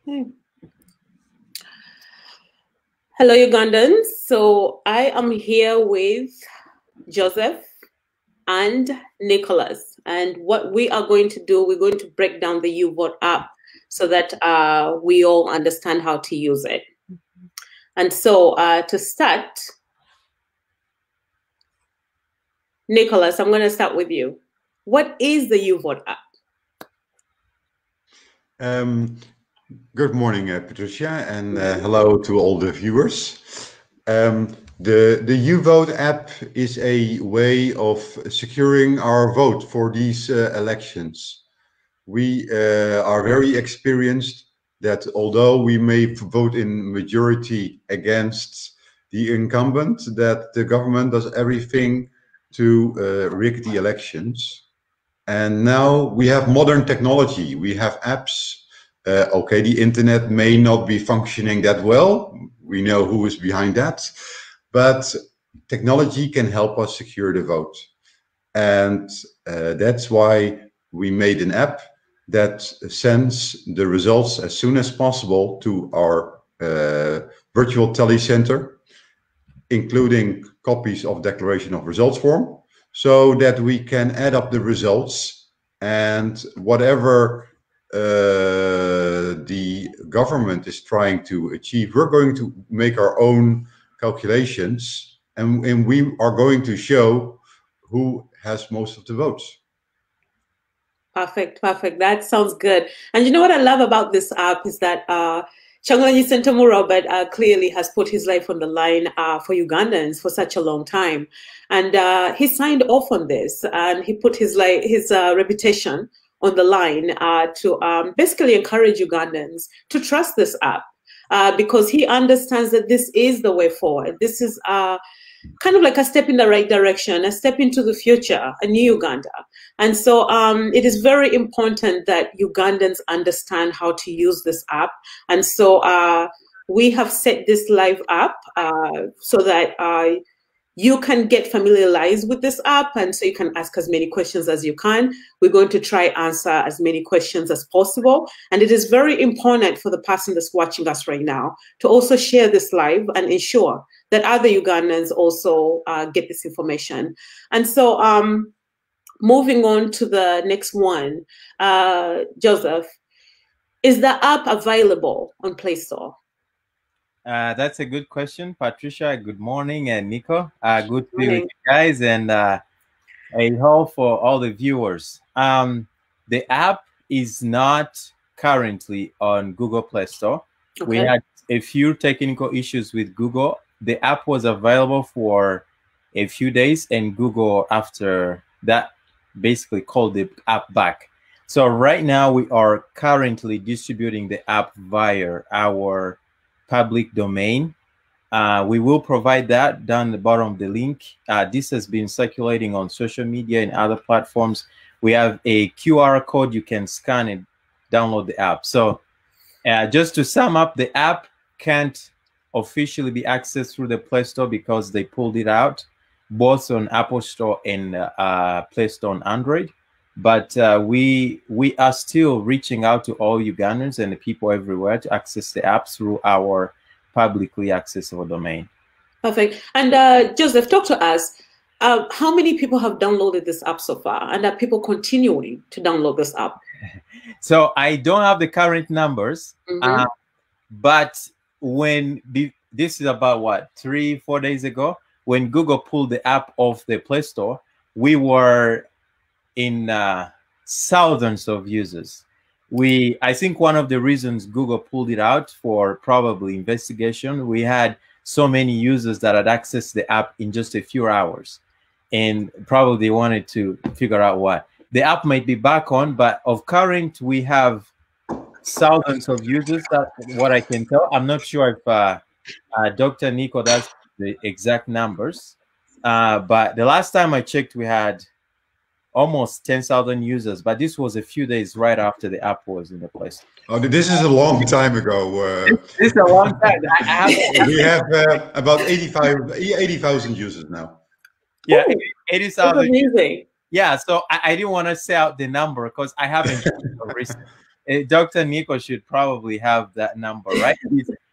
Okay. Hello, Ugandans. So I am here with Joseph and Nicholas. And what we are going to do, we're going to break down the Uvote app so that we all understand how to use it. And so to start, Nicholas, I'm going to start with you. What is the Uvote app? Good morning, Patricia, and hello to all the viewers. The Uvote app is a way of securing our vote for these elections. We are very experienced that although we may vote in majority against the incumbent, that the government does everything to rig the elections. And now we have modern technology. We have apps. Okay, the internet may not be functioning that well. We know who is behind that. But technology can help us secure the vote. And that's why we made an app that sends the results as soon as possible to our virtual tally center, including copies of declaration of results form, so that we can add up the results, and whatever the government is trying to achieve, we're going to make our own calculations, and we are going to show who has most of the votes. Perfect, perfect. That sounds good. And you know what I love about this app is that Changalanyi Sentamu Robert clearly has put his life on the line for Ugandans for such a long time. And he signed off on this, and he put his reputation on the line to basically encourage Ugandans to trust this app because he understands that this is the way forward. This is kind of like a step in the right direction, a step into the future, a new Uganda. And so it is very important that Ugandans understand how to use this app. And so we have set this live up so that you can get familiarized with this app, and so you can ask as many questions as you can. We're going to try answer as many questions as possible. And it is very important for the person that's watching us right now to also share this live and ensure that other Ugandans also get this information. And so moving on to the next one, Joseph, is the app available on Playstore? That's a good question, Patricia. Good morning, and Nico. Good to be with you guys, and a hello for all the viewers. The app is not currently on Google Play Store. Okay. We had a few technical issues with Google. The app was available for a few days, and Google, after that, basically called the app back. So right now, we are currently distributing the app via our public domain. We will provide that down the bottom of the link. This has been circulating on social media and other platforms. We have a QR code you can scan and download the app. So just to sum up, the app can't officially be accessed through the Play Store because they pulled it out, both on Apple Store and Play Store on Android. But we are still reaching out to all Ugandans and the people everywhere to access the app through our publicly accessible domain. Perfect. And Joseph, talk to us. How many people have downloaded this app so far? And are people continuing to download this app? So I don't have the current numbers, but when this is about what, 3-4 days ago, when Google pulled the app off the Play Store, we were in thousands of users. I think one of the reasons Google pulled it out for probably investigation, we had so many users that had accessed the app in just a few hours, and probably wanted to figure out what. The app might be back on, but of current, we have thousands of users. That's what I can tell. I'm not sure if Dr. Nico does the exact numbers, but the last time I checked, we had almost 10,000 users, but this was a few days right after the app was in the place. Oh, this is a long time ago. This is a long time. We have about 80,000 users now. Yeah, 80,000. Amazing. Yeah, so I didn't want to say out the number because I haven't recently. Dr. Nico should probably have that number, right?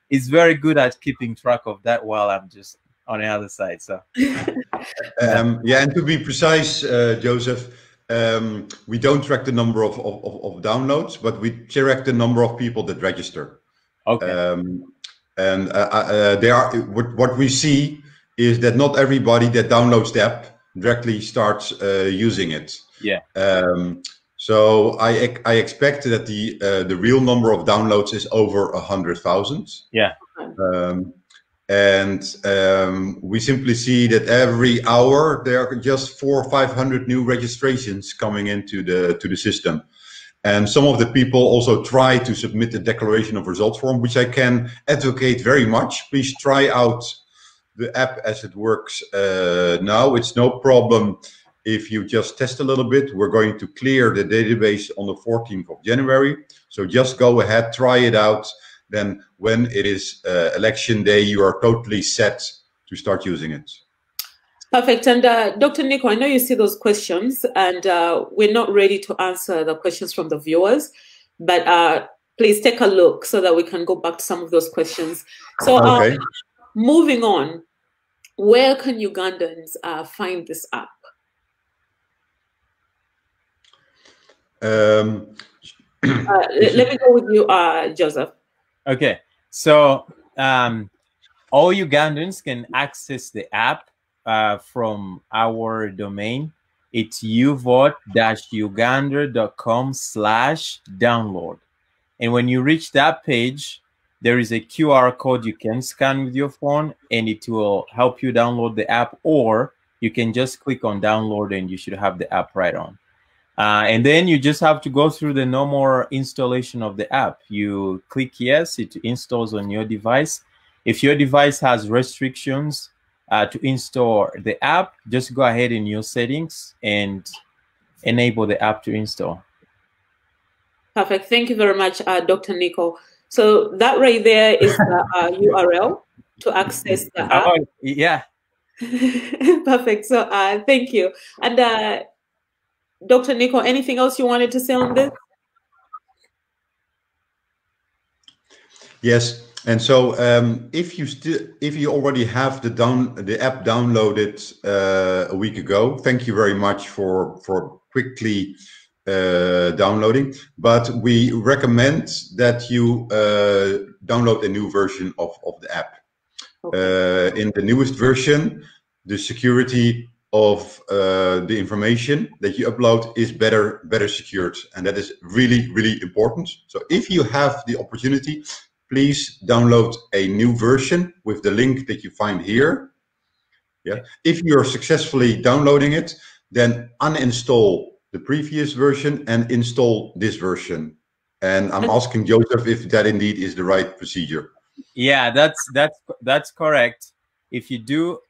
He's very good at keeping track of that while I'm just on the other side. So, yeah, and to be precise, Joseph, we don't track the number of downloads, but we track the number of people that register. okay. And they are what we see is that not everybody that downloads the app directly starts using it. Yeah. So I expect that the real number of downloads is over 100,000. Yeah. And we simply see that every hour there are just 400 or 500 new registrations coming into the system. And some of the people also try to submit the declaration of results form, which I can advocate very much. Please try out the app as it works now. It's no problem if you just test a little bit. We're going to clear the database on the 14th of January. So just go ahead, try it out. Then when it is election day, you are totally set to start using it. Perfect. And Dr. Nico, I know you see those questions, and we're not ready to answer the questions from the viewers, but please take a look so that we can go back to some of those questions. So okay. Moving on, where can Ugandans find this app? Let me go with you, Joseph. Okay. So all Ugandans can access the app from our domain. It's uvote-uganda.com/download. And when you reach that page, there is a QR code you can scan with your phone, and it will help you download the app, or you can just click on download and you should have the app right on. And then you just have to go through the normal installation of the app. You click yes, it installs on your device. If your device has restrictions to install the app, just go ahead in your settings and enable the app to install. Perfect. Thank you very much, Dr. Nico. So that right there is the URL to access the app. Oh, yeah. Perfect. So thank you. And Dr. Nico, anything else you wanted to say on this? Yes. And so if you already have the app downloaded a week ago, thank you very much for quickly downloading. But we recommend that you download a new version of the app. Okay. In the newest version, the security of the information that you upload is better secured, and that is really important. So if you have the opportunity, please download a new version with the link that you find here. Yeah. If you're successfully downloading it, then uninstall the previous version and install this version. And I'm asking Joseph if that indeed is the right procedure. Yeah, that's correct. If you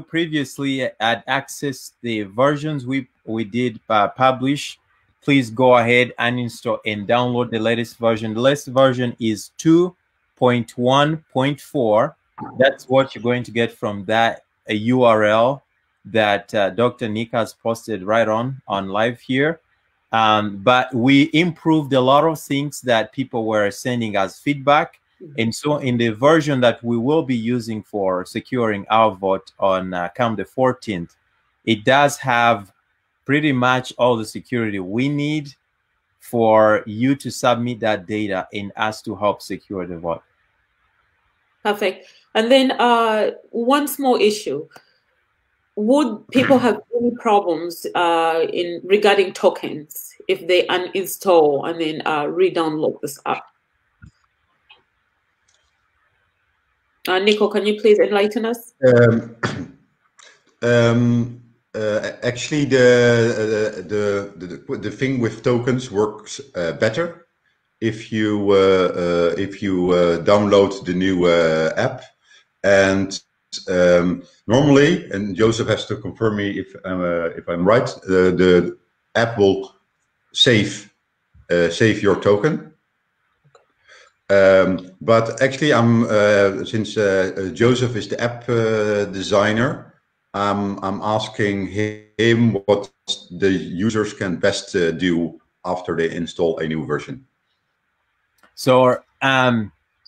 previously had accessed the versions we did publish, please go ahead and install and download the latest version. The latest version is 2.1.4. That's what you're going to get from that URL that Dr. Nick has posted right on live here. But we improved a lot of things that people were sending as feedback. And so in the version that we will be using for securing our vote on come the 14th, it does have pretty much all the security we need for you to submit that data and us to help secure the vote. Perfect. And then one small issue. Would people have any problems regarding tokens if they uninstall and then re-download this app? Nico, can you please enlighten us? Actually, the thing with tokens works better if you download the new app. And normally, and Joseph has to confirm me if I'm right, the app will save your token. But actually, since Joseph is the app designer, I'm asking him what the users can best do after they install a new version. So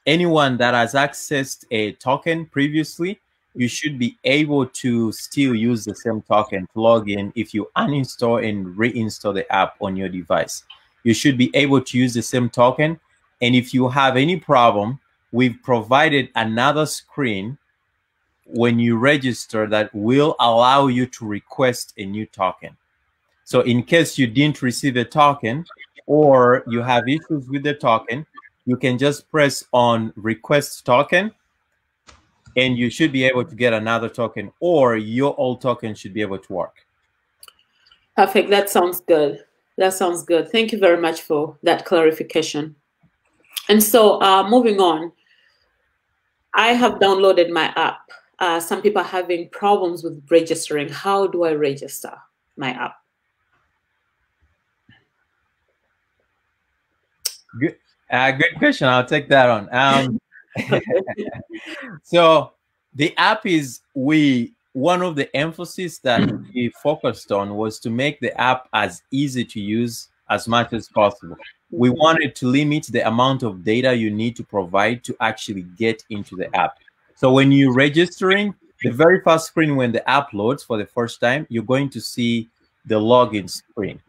anyone that has accessed a token previously, you should be able to still use the same token to log in if you uninstall and reinstall the app on your device. You should be able to use the same token. And if you have any problem, we've provided another screen when you register that will allow you to request a new token. So in case you didn't receive a token or you have issues with the token, you can just press on request token and you should be able to get another token, or your old token should be able to work. Perfect. That sounds good. That sounds good. Thank you very much for that clarification. And so moving on, I have downloaded my app. Some people are having problems with registering. How do I register my app? Good, good question. I'll take that on. So the app is one of the emphasis that we focused on was to make the app as easy to use as much as possible. We wanted to limit the amount of data you need to provide to actually get into the app. So when you're registering, the very first screen when the app loads for the first time, you're going to see the login screen.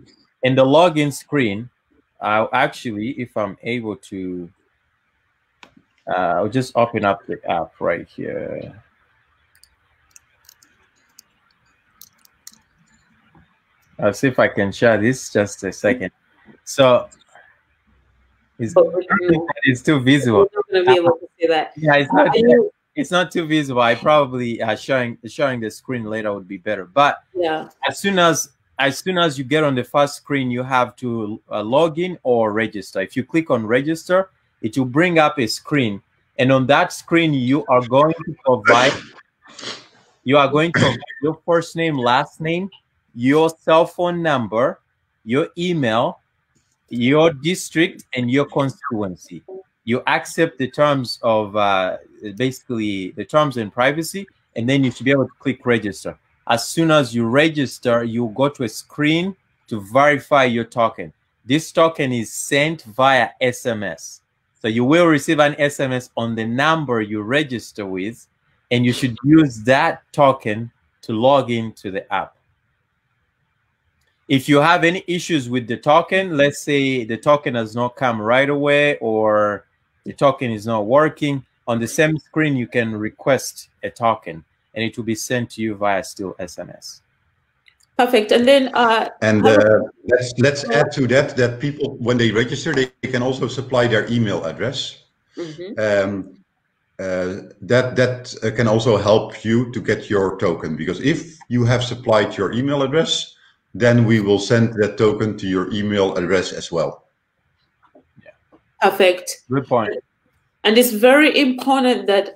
And the login screen, actually, if I'm able to, I'll just open up the app right here. I'll see if I can share this just a second. So it's too visible. You're not going to be able to see that. Yeah, it's not too visible. I probably showing the screen later would be better. But yeah, as soon as you get on the first screen, you have to log in or register. If you click on register, it will bring up a screen, and on that screen you are going to provide your first name, last name, your cell phone number, your email, your district, and your constituency. You accept the terms of basically the terms and privacy, and then you should be able to click register. As soon as you register, you go to a screen to verify your token. This token is sent via SMS. So you will receive an SMS on the number you register with, and you should use that token to log into the app. If you have any issues with the token, let's say the token has not come right away or the token is not working, on the same screen you can request a token and it will be sent to you via still SMS. Perfect. And then let's add to that people, when they register, they can also supply their email address. Mm-hmm. That can also help you to get your token, because if you have supplied your email address, then we will send that token to your email address as well. Yeah. Perfect. Good point. And it's very important that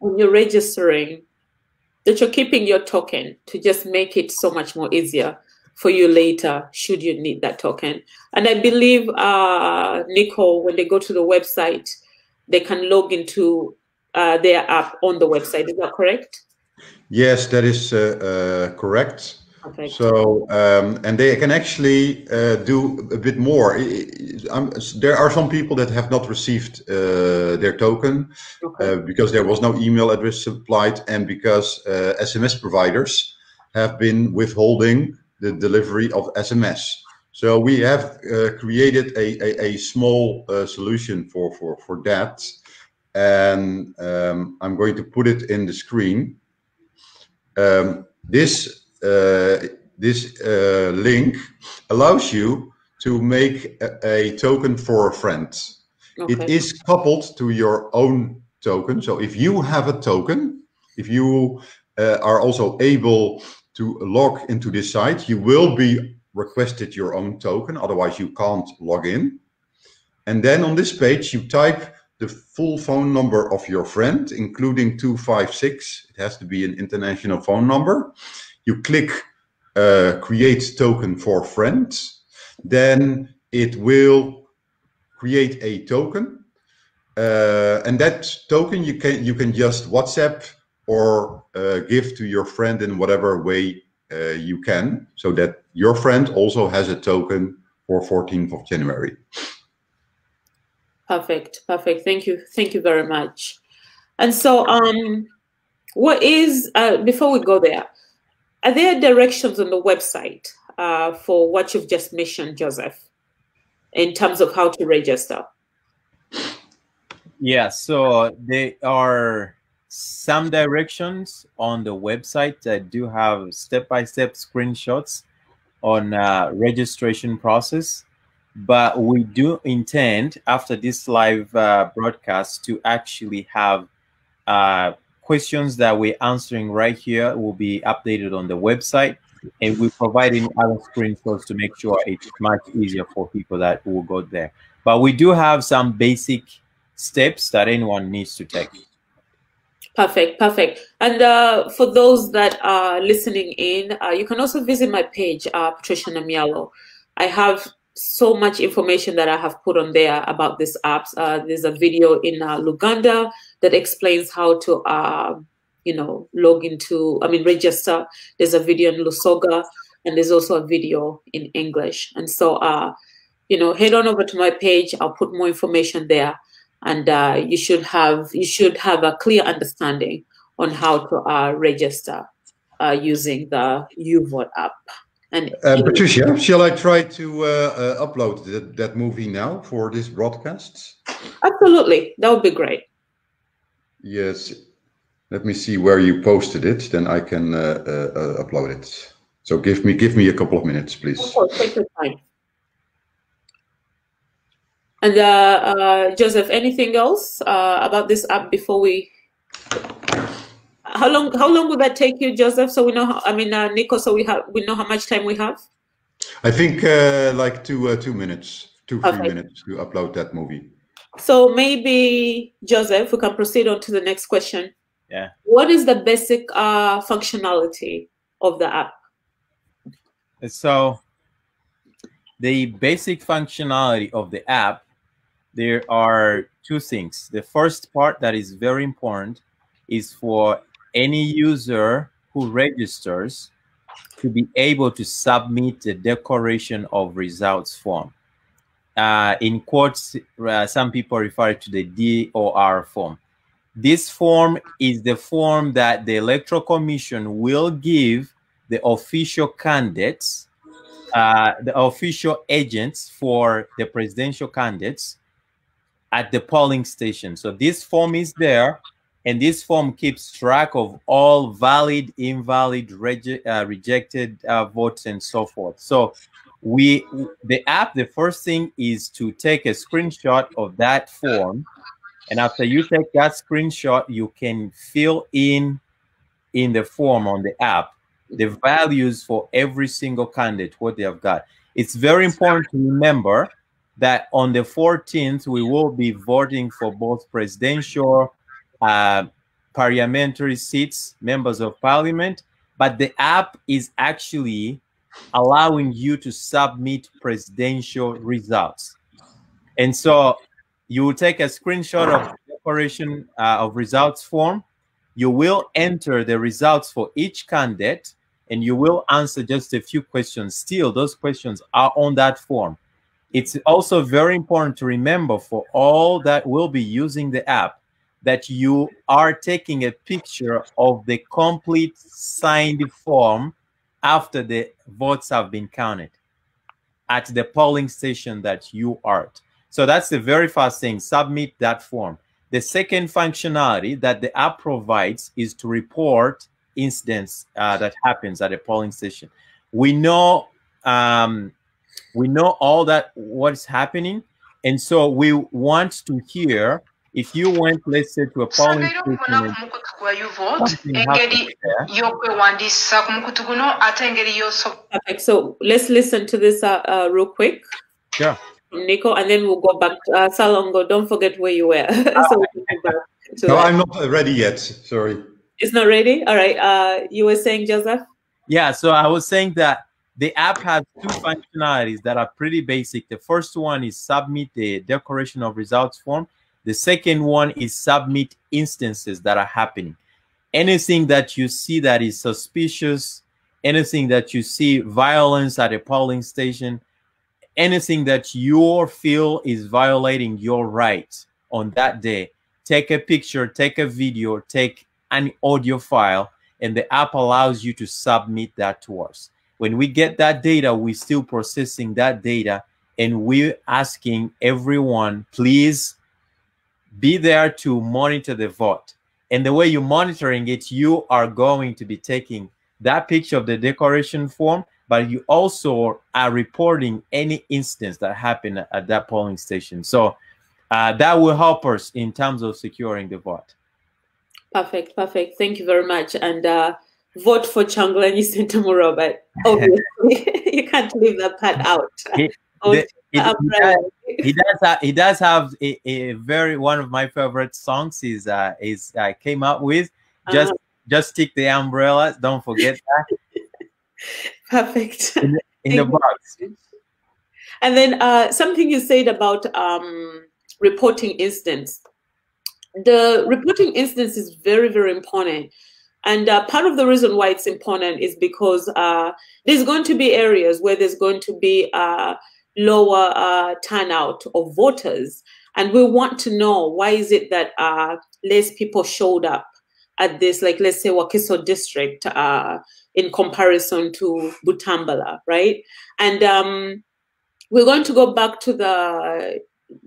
when you're registering, that you're keeping your token to just make it so much more easier for you later, should you need that token. And I believe, Nico, when they go to the website, they can log into their app on the website. Is that correct? Yes, that is correct. Okay. So, and they can actually do a bit more. There are some people that have not received their token because there was no email address supplied, and because SMS providers have been withholding the delivery of SMS. So we have created a small solution for that, and I'm going to put it in the screen. This link allows you to make a token for a friend. Okay. It is coupled to your own token. So if you have a token, if you are also able to log into this site, you will be requested your own token. Otherwise, you can't log in. And then on this page, you type the full phone number of your friend, including 256. It has to be an international phone number. You click create token for friends. Then it will create a token. And that token you can just WhatsApp or give to your friend in whatever way you can, so that your friend also has a token for 14th of January. Perfect. Perfect. Thank you. Thank you very much. And so, what is, before we go there, are there directions on the website for what you've just mentioned, Joseph, in terms of how to register? Yeah, so there are some directions on the website that do have step-by-step screenshots on registration process, but we do intend after this live broadcast to actually have questions that we're answering right here will be updated on the website, and we're providing other screenshots to make sure it's much easier for people that will go there. But we do have some basic steps that anyone needs to take. Perfect, perfect. And for those that are listening in, you can also visit my page, Patricia Namialo. I have so much information that I have put on there about this apps. There's a video in Uganda that explains how to, log into, register. There's a video in Lusoga, and there's also a video in English. And so, head on over to my page. I'll put more information there. And you should have a clear understanding on how to register using the Uvote app. And Patricia, shall I try to upload that movie now for this broadcast? Absolutely, that would be great. Yes, let me see where you posted it. Then I can upload it. So give me a couple of minutes, please. Of course, take your time. And Joseph, anything else about this app before we? How long will that take you, Joseph? So we know. Nico. So we know how much time we have. I think like 2 minutes, 3 minutes to upload that movie. So maybe Joseph, we can proceed on to the next question. Yeah. What is the basic functionality of the app? So the basic functionality of the app. There are two things. The first part that is very important is for any user who registers to be able to submit the declaration of results form. In quotes, some people refer to the DOR form. This form is the form that the Electoral Commission will give the official candidates, the official agents for the presidential candidates at the polling station. So this form is there, and this form keeps track of all valid, invalid, rejected votes and so forth. So the app, the first thing is to take a screenshot of that form, and after you take that screenshot, you can fill in the form on the app the values for every single candidate, what they have got. It's very important to remember that on the 14th, we will be voting for both presidential, parliamentary seats, members of parliament, but the app is actually allowing you to submit presidential results. And so you will take a screenshot of the declaration of results form. You will enter the results for each candidate, and you will answer just a few questions. Still, those questions are on that form. It's also very important to remember for all that will be using the app that you are taking a picture of the complete signed form after the votes have been counted at the polling station that you are at. So that's the very first thing, submit that form. The second functionality that the app provides is to report incidents that happens at a polling station. We know all that what's happening, and so we want to hear if you went, let's say, to a polling station Perfect. So let's listen to this real quick. Sure. Nico, and then we'll go back to Salongo. Don't forget where you were. So we can go back to no, that. I'm not ready yet. Sorry. It's not ready? All right. You were saying, Joseph? Yeah, so I was saying that the app has two functionalities that are pretty basic. The first one is submit the declaration of results form. The second one is submit instances that are happening. Anything that you see that is suspicious, anything that you see violence at a polling station, anything that you feel is violating your rights on that day, take a picture, take a video, take an audio file, and the app allows you to submit that to us. When we get that data, we're still processing that data, and we're asking everyone, please be there to monitor the vote. And the way you're monitoring it, you are going to be taking that picture of the declaration form, but you also are reporting any instance that happened at that polling station. So that will help us in terms of securing the vote. Perfect, perfect. Thank you very much. And vote for Changulanyi Sentamu, but obviously you can't leave that part out. He does have a very, one of my favorite songs is came out with just stick the umbrella. Don't forget that. Perfect. In the box. And then something you said about reporting instance. The reporting instance is very, very important. And part of the reason why it's important is because there's going to be areas where there's going to be lower turnout of voters. And we want to know, why is it that less people showed up at this, like, let's say, Wakiso district in comparison to Butambala, right? And we're going to go back to the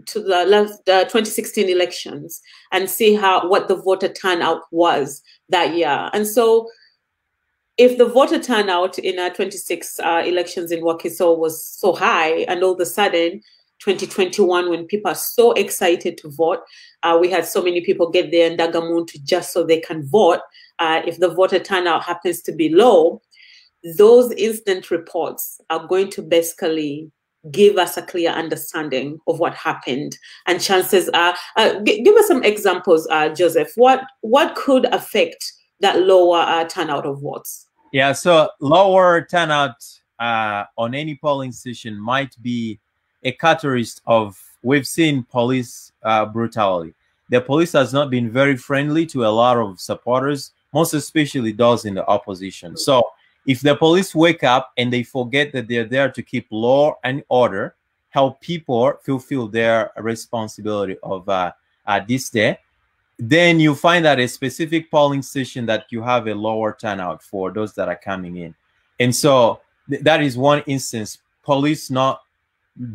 2016 elections and see what the voter turnout was that year. And so if the voter turnout in our 26 elections in Wakiso was so high, and all of a sudden 2021, when people are so excited to vote, we had so many people get there in Dagamuntu just so they can vote. If the voter turnout happens to be low, those instant reports are going to basically give us a clear understanding of what happened. And chances are, give us some examples, Joseph. What could affect that lower turnout of votes? Yeah, so lower turnout on any polling station might be a catalyst of, we've seen police brutality. The police has not been very friendly to a lot of supporters, most especially those in the opposition. So if the police wake up and they forget that they're there to keep law and order, help people fulfill their responsibility of this day, then you find that a specific polling station that you have a lower turnout for those that are coming in. And so that is one instance, police not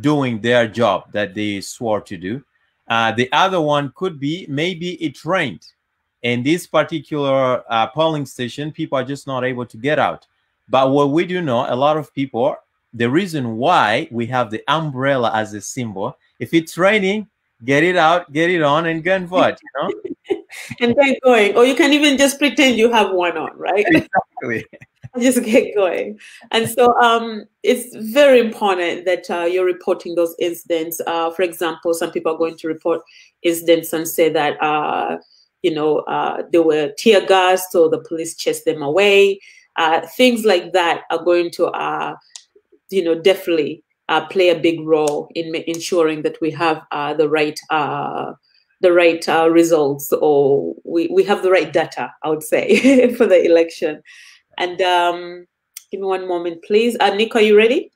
doing their job that they swore to do. The other one could be maybe it rained. In this particular polling station, people are just not able to get out. But what we do know, a lot of people, the reason why we have the umbrella as a symbol, if it's raining, get it out, get it on, and go and vote, you know? And get going. Or you can even just pretend you have one on, right? Exactly. Just get going. And so it's very important that you're reporting those incidents. For example, some people are going to report incidents and say that, they were tear gassed or the police chased them away. Things like that are going to, definitely play a big role in ensuring that we have the right results, or we have the right data, I would say, for the election. And give me one moment, please. Nico, are you ready?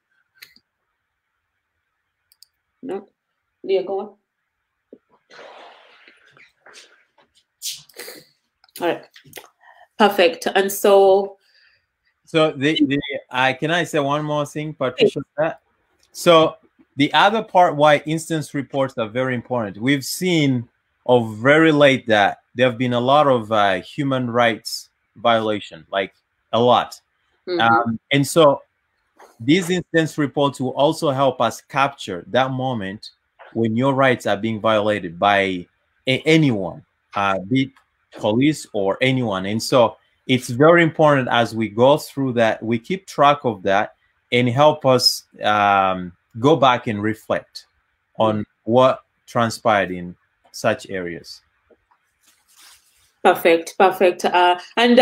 No? Leah, go on. All right. Perfect. And so can I say one more thing, Patricia? So the other part why instance reports are very important, we've seen of very late that there have been a lot of human rights violation, like a lot. And so these instance reports will also help us capture that moment when your rights are being violated by anyone, be it police or anyone. And so it's very important as we go through that, we keep track of that and help us go back and reflect on what transpired in such areas. Perfect, perfect. And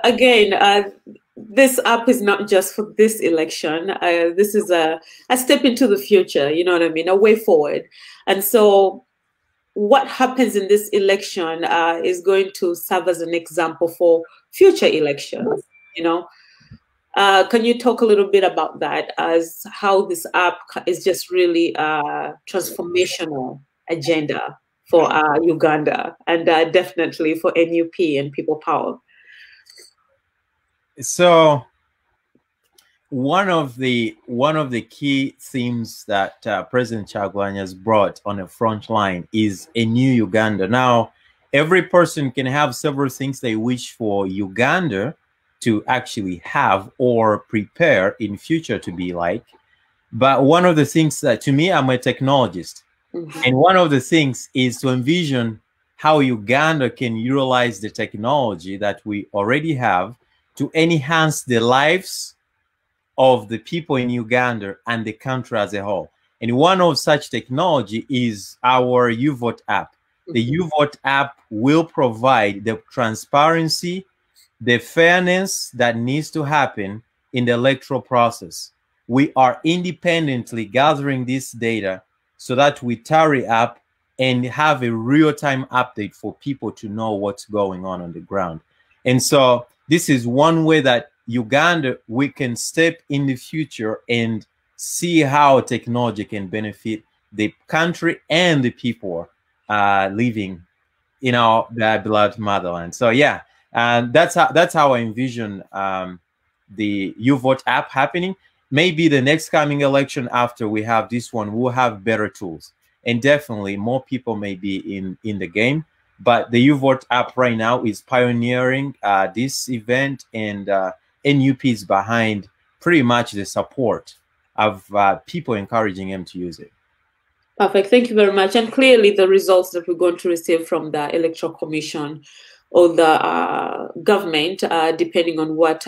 again, this app is not just for this election. This is a step into the future, you know what I mean, a way forward. And so what happens in this election is going to serve as an example for future elections, you know. Can you talk a little bit about that, as how this app is just really a transformational agenda for Uganda, and definitely for NUP and People Power? So one of the key themes that President Kyagulanyi has brought on the front line is a new Uganda. Now, every person can have several things they wish for Uganda to actually have or prepare in future to be like. But one of the things that, to me, I'm a technologist, and one of the things is to envision how Uganda can utilize the technology that we already have to enhance the lives of the people in Uganda and the country as a whole. And one of such technology is our Uvote app. The Uvote app will provide the transparency, the fairness that needs to happen in the electoral process. We are independently gathering this data so that we tally up and have a real-time update for people to know what's going on the ground. And so this is one way that Uganda, we can step in the future and see how technology can benefit the country and the people living in our beloved motherland. So yeah, that's how I envision the Uvote app happening. Maybe the next coming election after we have this one, we'll have better tools, and definitely more people may be in the game. But the Uvote app right now is pioneering this event, and NUP is behind pretty much the support of people encouraging them to use it. Perfect. Thank you very much. And clearly the results that we're going to receive from the Electoral Commission or the government, depending on what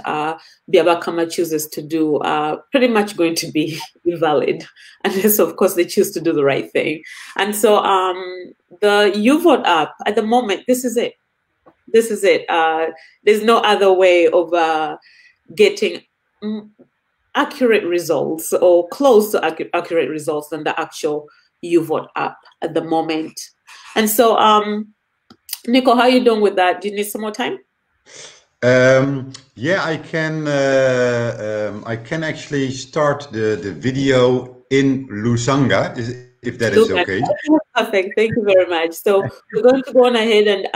Byabakama chooses to do, are pretty much going to be invalid, unless, of course, they choose to do the right thing. And so the Uvote app, at the moment, this is it. This is it. There's no other way of getting accurate results or close to accurate results than the actual Uvote app at the moment. And so, Nico, how are you doing with that? Do you need some more time? Yeah, I can actually start the video in Lusanga, if that is okay. Perfect. Thank you very much. So we're going to go on ahead and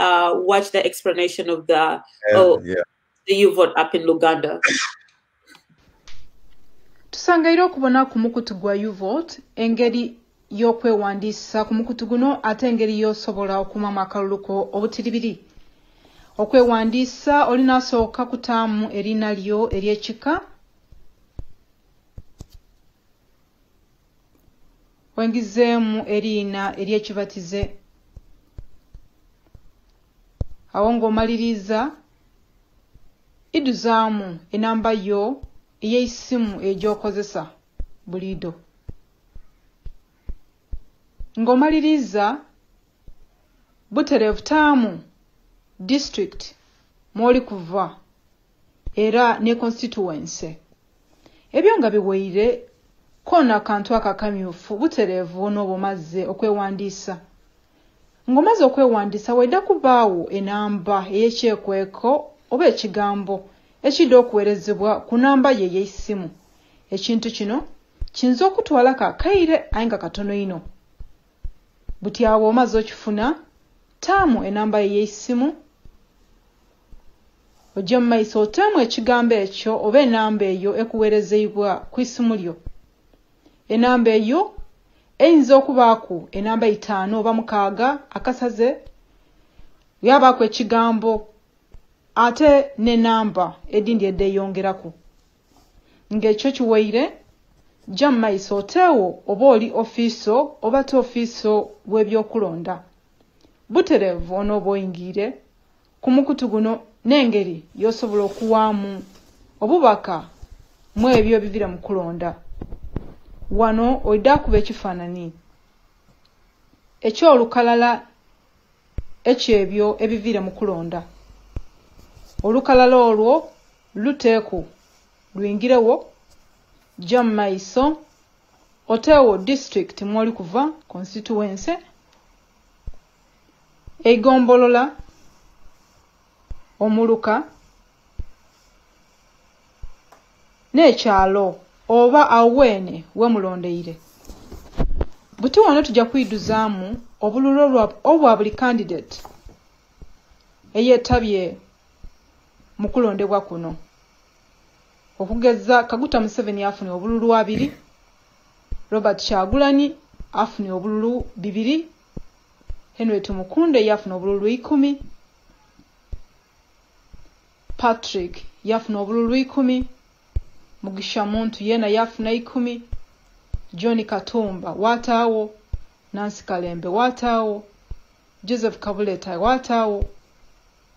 watch the explanation of the Uvote app in Uganda. Tusangaira okubona ku mukutu gwa Uvote engeri y'okwewandiisa ku mukutu guno ate engeri y'osobola okumamu akaluluko obutiribiri. Okwewandiisa olina asooka kutaamu erinnya lyo ery'ekika, wengizeemu erinnya ery'ekibatize, awo ng'omaliriza iduzaamu enamba yo ey'essimu egy'okozesa buliido. Ng'omaliriza butereevu taamu district mw'oli kuva era ne constituency. Ebyo nga biweire koona akantu akakamyufu butereevu onooba omaze okwewandiisa. Ng'omaze okwewandiisa wedda kubaawo enamba ey'ekyekweko oba ekigambo ekidde okuweerezebwa ku namba ye ey'essimu. Ekintu kino kiyinza okutwala kaakaire aye nga katono ino. Buti awo omaze okifuna, taamu enamba ye ey'essimu, ojja mu maiso otaamu ekigambo ekyo oba enamba eyo ekuweerezebwa ku issimu lyo. Enamba eyo eyinza okubaaku enamba 5 oba 6 akasaze, yabaaku ekigambo ate n'enamba edindi eddeyongeraku. Ng'ekyo kiweire, jja mu maiso oteewo oba oli ofiiso oba te ofiiso w'ebyokulonda. Butereevu onooba oyingiire ku mukutu guno n'engeri y'osobola okuwaamu obubaka mu ebyo ebivira mu kulonda. Wano oidde akuba ekifaananyi eky'olukalala ekyebyo ebivira mu kulonda. Olukalala olwo luteeku luyingirewo, jja mu maiso oteewo district mw'oli kuva, constituency, eigombolola, omuluka, n'ekyalo oba aweene we mulondeire. Buti wano tujja kwiduzaamu obululu obwa buli candidate eyeetabye mu kulondebwa kuno. Okugeza Kaguta Museveni afunye obululu 2, Robert Kyagulanyi afunye obululu 2, Henry Tumukunde yafuna obululu 10, Patrick yafuna obululu 10, Mugisha Muntu yena yafuna 10, John Katumba wataawo, Nancy Kalembe wataawo, Joseph Kabuleta wataawo,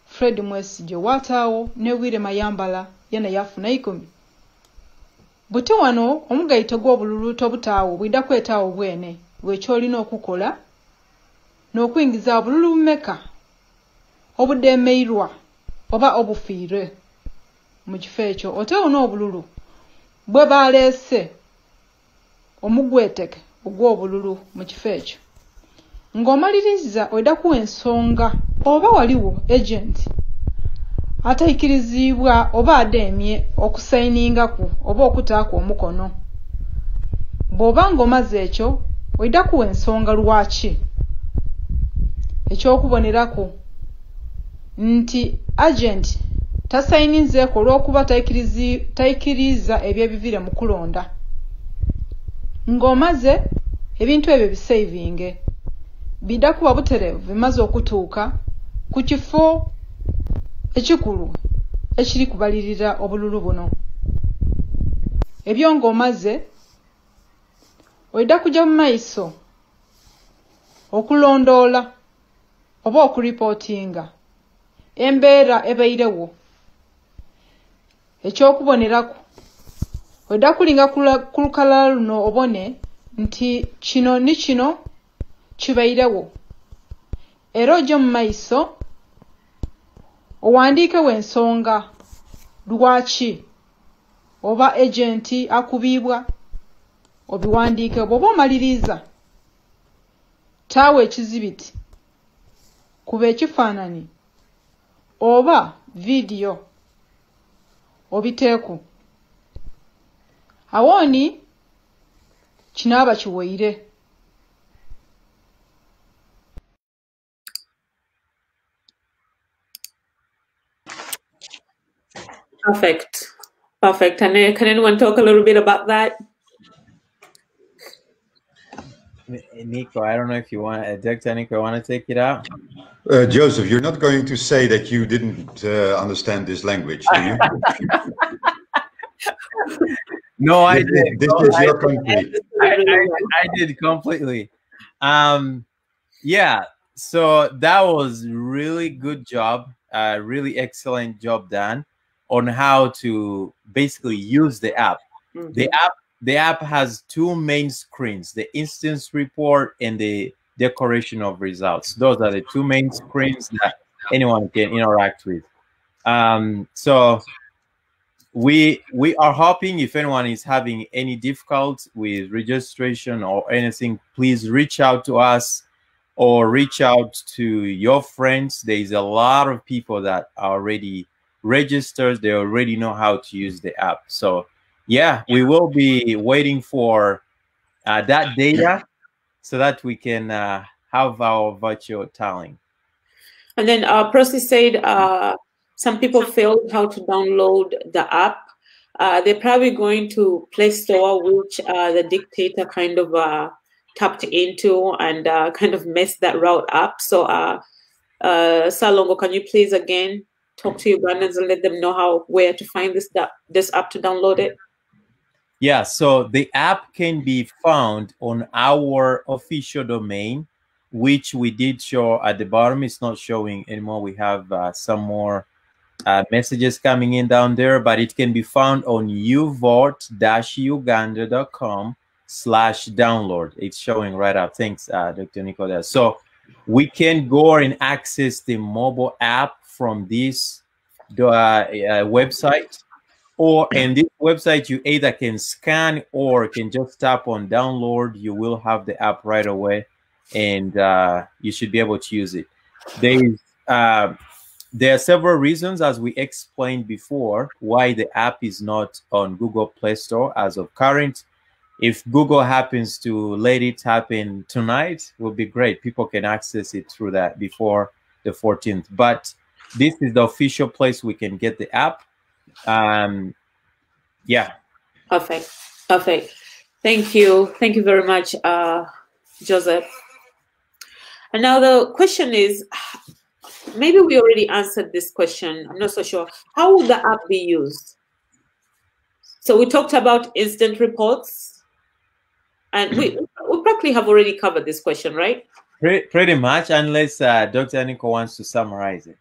Fred Mwesigye wataawo, ne Wire Mayambala yena yafuna 10. Buti wano omugaito gw'obululu tobutaawo bwida kwetaawo bwene bwekyolina okukola n'okuyingiza obululu bumeka obudeemeirwa oba obufiire mu kifo ekyo oteewo n'obululu bwe baleese omugweteke ogw'obululu mu kifo ekyo. Ng'omaliriza oyida kuwa ensonga oba waliwo agent ataikirizibwa oba adeemye okusayiningako oba okutaako omukono. Bw'oba ng'omaze ekyo oyida kuwa ensonga lwaki. Ekyokubonerako nti agent tasayininzeeko olw'okuba taikiriza ebyebivire mu kulonda. Ng'omaze ebintu ebyo bisavinge bida kuba butereevu bimaze okutuuka ku kifo ekikulu ekiri kubalirira obululu buno. Ebyo ng'omaze oyida kujja mu maiso okulondoola oba okuripotinga embeera ebairewo. Ekyokubonerako oyida kulinga ku lukalala luno obone nti kino ni kino kibairewo, era ojje mu maiso owandiikewo ensonga lwaki oba agenti akubiibwa obiwandiike. Bw'oba omaliriza taawe ekizibiti kuba ekifaananyi oba vidiyo obiteeku. Awoni kinaaba kiweire. Perfect. Perfect. And can anyone talk a little bit about that? Nico, I don't know if you want, Dr. Nico, want to take it out? Joseph, you're not going to say that you didn't understand this language, do you? No, I did. This is your country. I did completely. Yeah, so that was really good job, really excellent job done on how to basically use the app. Mm-hmm. The app has 2 main screens, the instance report and the decoration of results. Those are the 2 main screens that anyone can interact with. So we are hoping if anyone is having any difficulty with registration or anything, please reach out to us or reach out to your friends. There is a lot of people that are already registered. They already know how to use the app. So yeah, we will be waiting for that data so that we can have our virtual tallying. And then Percy said some people failed how to download the app. They're probably going to Playstore, which the dictator kind of tapped into and kind of messed that route up. So Salongo, can you please again talk to Ugandans and let them know where to find this app to download it? Yeah, so the app can be found on our official domain, which we did show at the bottom. It's not showing anymore. We have some more messages coming in down there, but it can be found on uvote-uganda.com/download. It's showing right up. Thanks, Dr. Nico. So we can go and access the mobile app from this website. Or in this website, you either can scan or can just tap on download. You will have the app right away, and you should be able to use it. There is there are several reasons, as we explained before, why the app is not on Google Play Store as of current. If Google happens to let it happen tonight, it will be great. People can access it through that before the 14th. But this is the official place we can get the app. Yeah. Perfect. Perfect. Thank you. Thank you very much, Joseph. And now the question is, maybe we already answered this question. I'm not so sure. How will the app be used? So we talked about instant reports, and we practically have already covered this question, right? Pretty much, unless Dr. Nico wants to summarize it.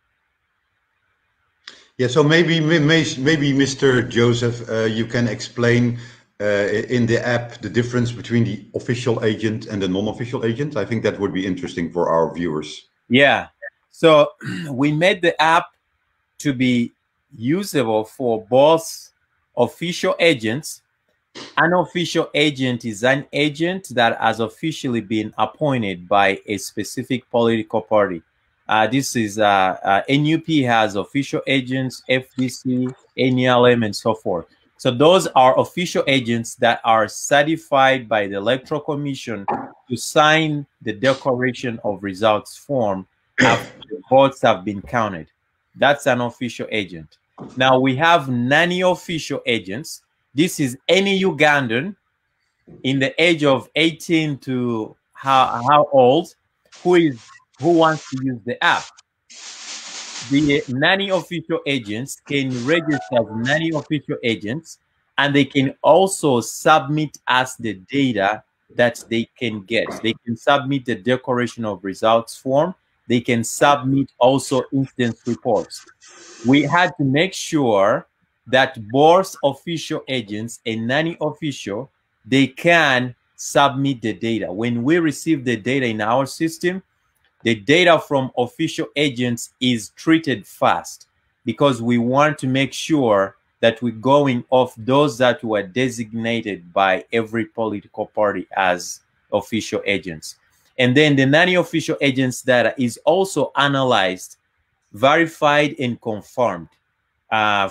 Yeah, so maybe Mr. Joseph, you can explain in the app the difference between the official agent and the non-official agent. I think that would be interesting for our viewers. Yeah, so we made the app to be usable for both official agents. An official agent is an agent that has officially been appointed by a specific political party. This is NUP has official agents, FDC, NELM, and so forth. So those are official agents that are certified by the Electoral Commission to sign the declaration of results form after the votes have been counted. That's an official agent. Now we have non-official agents. This is any Ugandan in the age of 18 to how old who wants to use the app. The non-official agents can register as non-official agents, and they can also submit us the data that they can get. They can submit the declaration of results form. They can submit also instance reports. We had to make sure that both official agents and non-official, they can submit the data. When we receive the data in our system, the data from official agents is treated fast because we want to make sure that we're going off those that were designated by every political party as official agents. And then the non-official agents data is also analyzed, verified, and confirmed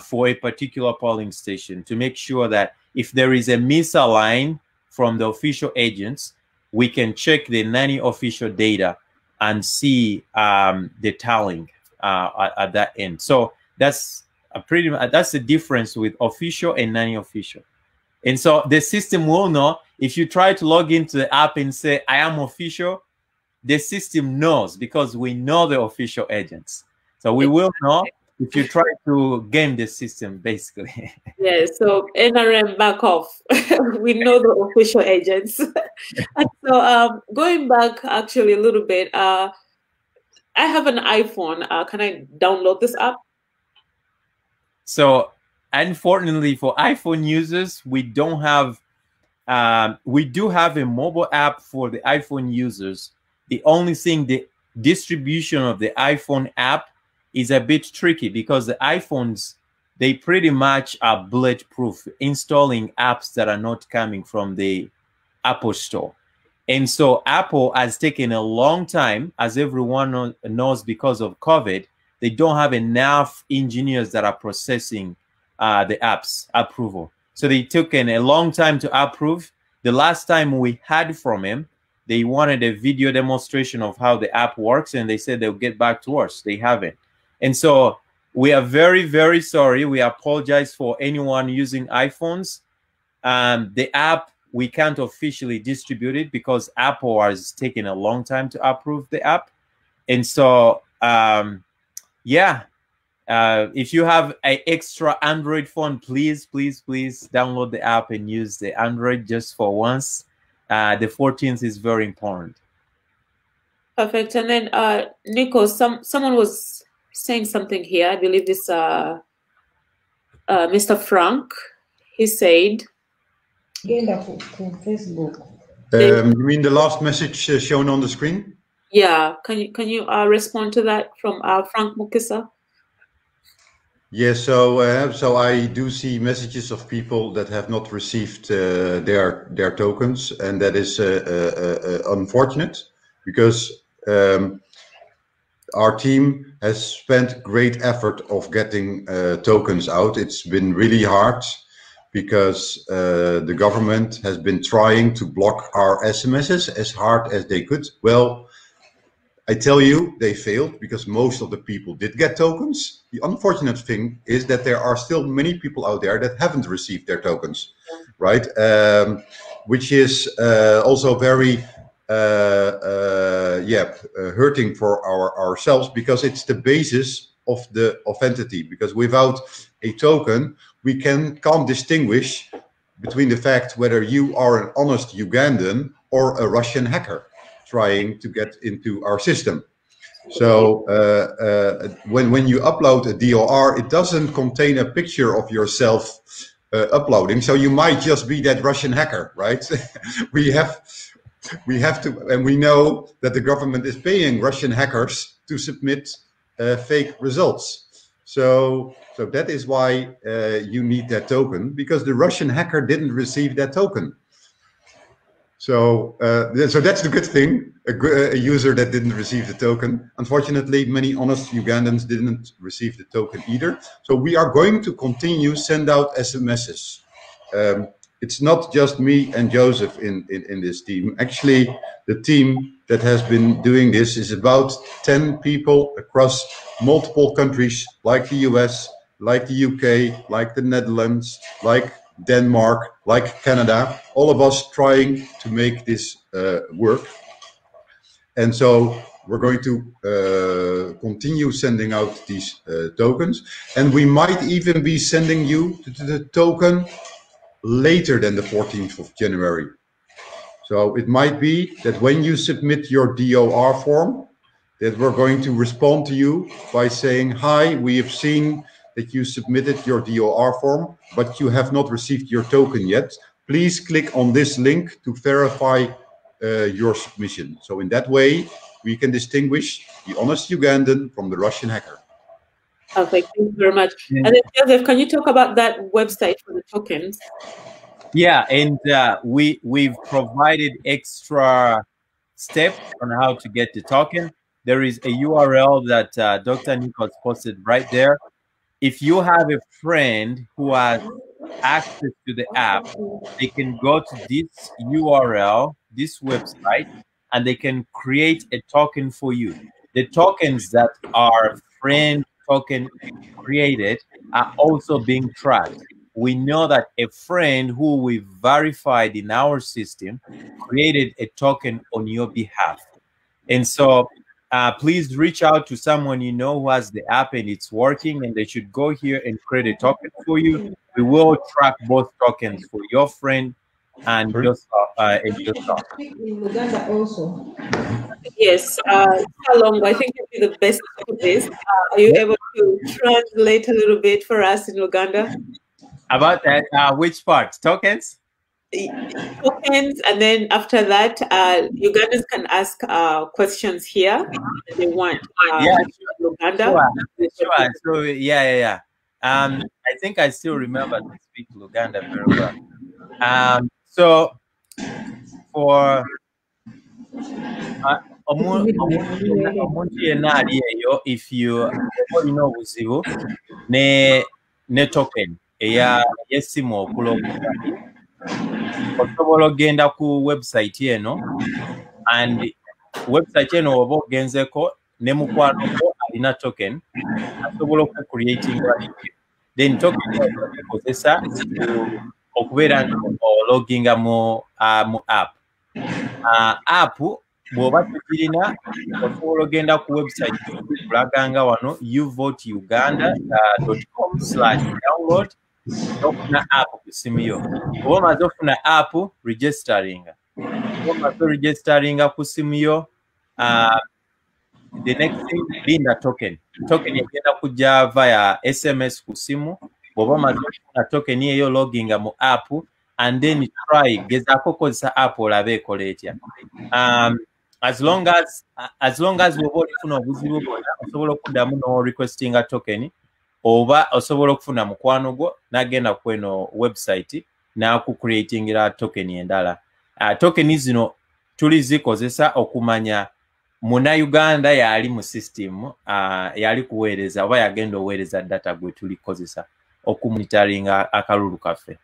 for a particular polling station to make sure that if there is a misalign from the official agents, we can check the non-official data and see the tallying at that end. So that's that's the difference with official and non-official. And so the system will know if you try to log into the app and say, I am official, the system knows because we know the official agents. So we will know if you try to game the system, basically. Yeah, so NRM back off. We know the official agents. And so going back actually a little bit, I have an iPhone. Can I download this app? So unfortunately for iPhone users, we don't have, we do have a mobile app for the iPhone users. The only thing, the distribution of the iPhone app is a bit tricky because the iPhones, they pretty much are bulletproof, installing apps that are not coming from the Apple Store. And so Apple has taken a long time, as everyone knows, because of COVID. They don't have enough engineers that are processing the apps approval. So they took a long time to approve. The last time we had from him, they wanted a video demonstration of how the app works, and they said they'll get back to us. They haven't. And so we are very, very sorry. We apologize for anyone using iPhones. The app, we can't officially distribute it because Apple has taken a long time to approve the app. And so, yeah, if you have an extra Android phone, please, please, please download the app and use the Android just for once. The 14th is very important. Perfect. And then, Nico, someone was saying something here. I believe this Mr. Frank. He said, Facebook. You mean the last message shown on the screen? Yeah. Can you respond to that from Frank Mukisa? Yes. So I do see messages of people that have not received their tokens, and that is unfortunate because our team has spent great effort of getting tokens out. It's been really hard because the government has been trying to block our SMSs as hard as they could. Well, I tell you, they failed because most of the people did get tokens. The unfortunate thing is that there are still many people out there that haven't received their tokens, right? Which is also very hurting for ourselves, because it's the basis of the entity. Because without a token, we can't distinguish between the fact whether you are an honest Ugandan or a Russian hacker trying to get into our system. So when you upload a DOR, it doesn't contain a picture of yourself uploading. So you might just be that Russian hacker, right? we have to, and we know that the government is paying Russian hackers to submit fake results. So that is why you need that token, because the Russian hacker didn't receive that token. So that's the good thing, a user that didn't receive the token. Unfortunately, many honest Ugandans didn't receive the token either. So we are going to continue send out SMSs. It's not just me and Joseph in this team. Actually, the team that has been doing this is about 10 people across multiple countries, like the US, like the UK, like the Netherlands, like Denmark, like Canada, all of us trying to make this work. And so we're going to continue sending out these tokens, and we might even be sending you the token later than the 14th of January. So it might be that when you submit your DOR form, that we're going to respond to you by saying, hi, we have seen that you submitted your DOR form, but you have not received your token yet. Please click on this link to verify your submission. So in that way, we can distinguish the honest Ugandan from the Russian hacker. Okay, thank you very much. And then Joseph, can you talk about that website for the tokens? Yeah, and we've provided extra steps on how to get the token. There is a URL that Dr. Nichols posted right there. If you have a friend who has access to the app, they can go to this URL, this website, and they can create a token for you. The tokens that our friend token created are also being tracked. We know that a friend who we verified in our system created a token on your behalf. And so please reach out to someone you know who has the app and it's working, and they should go here and create a token for you. We will track both tokens for your friend and yourself. In Uganda also. Yes, Salongo, I think you'll be the best for this. Are you able to translate a little bit for us in Uganda? About that, which part? Tokens? Tokens, and then after that, Ugandans can ask questions here if they want. Uganda. Sure. So yeah. I think I still remember to speak Luganda very well. So for if you know buzibu ne token eya yesimu okuloga osobola ogenda ku website eno, and website eno oba ogenzeko ne mukwano ko alina token asobola ku creating then token ekozesa okubeera loginga mu app bw'oba tukirina osobola ogenda ku website kulaganga wano uvoteuganda.com/download ofuna app ku simu yo. Oba omaze ofuna app registeringa ku simu yo, the next thing, linda token egenda kujja via SMS ku simu. Bw'oba omaze ofuna token eyo loginga mu app, and then try gezaako kozesa app olabe ekola etya. As long as we've ofuna obuzibu bwonna, osobola okuddamu no requesting a token, oba osobola okufuna mukwano gwo n'agenda ku eno website n'aku creatingira token endala. Token zino tulizikozesa okumanya muna Uganda yali mu system yali kuweereza oba yagenda oweereza data gwe tulikozesa okumonitoringa akalulu kaffe.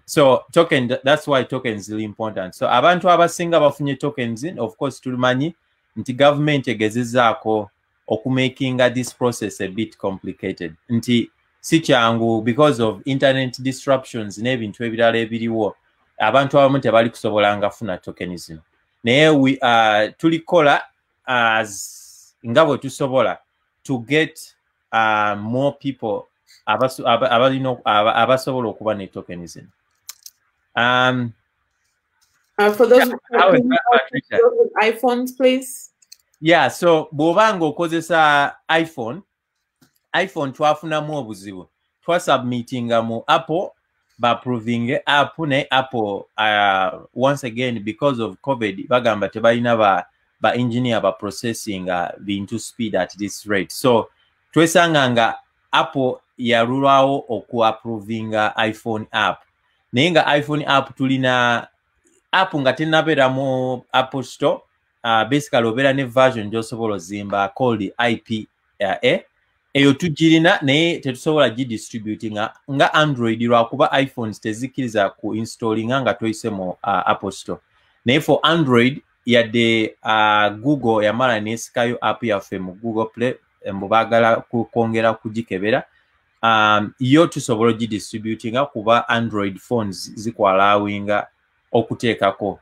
So token, that's why tokens is really important. So abantu abasinga bafunye tokens, of course tulimanyi nti government egezezaako okumakinga this process a bit complicated. Nti si kyangu because of internet disruptions n'ebintu ebirala ebiriwo abantu abamu tebali kusobolanga funa tokenism. Naye tulikola as nga bwe tusobola to get more people abasobola okuba ne tokenism. For those iPhones, please. Yeah, so bw'obanga okozesa iPhone twafunamu obuzibu. Twasubmitinga mu Apple approving app ne Apple once again because of COVID bagamba tebalina ba engineer ba processing bintu speed at this rate. So twesanganga Apple yarulwawo oku approving iPhone app. Naye nga iPhone app tulina app nga tenabera mu Apple Store. Basically obeera ne version gy'osobola ozimba called IPA. Eyo tugirina naye tetusobola gidistributinga nga Android lwakuba iPhones tezikkiriza ku installinga nga toyise mu Apple Store. Naye for Android yadde Google yamala nesikayo app yaffe mu Google Play mbu baagala kwongera kugikebera. Yo tusobola gidistributinga kuba Android phones zikwalawinga okuteekako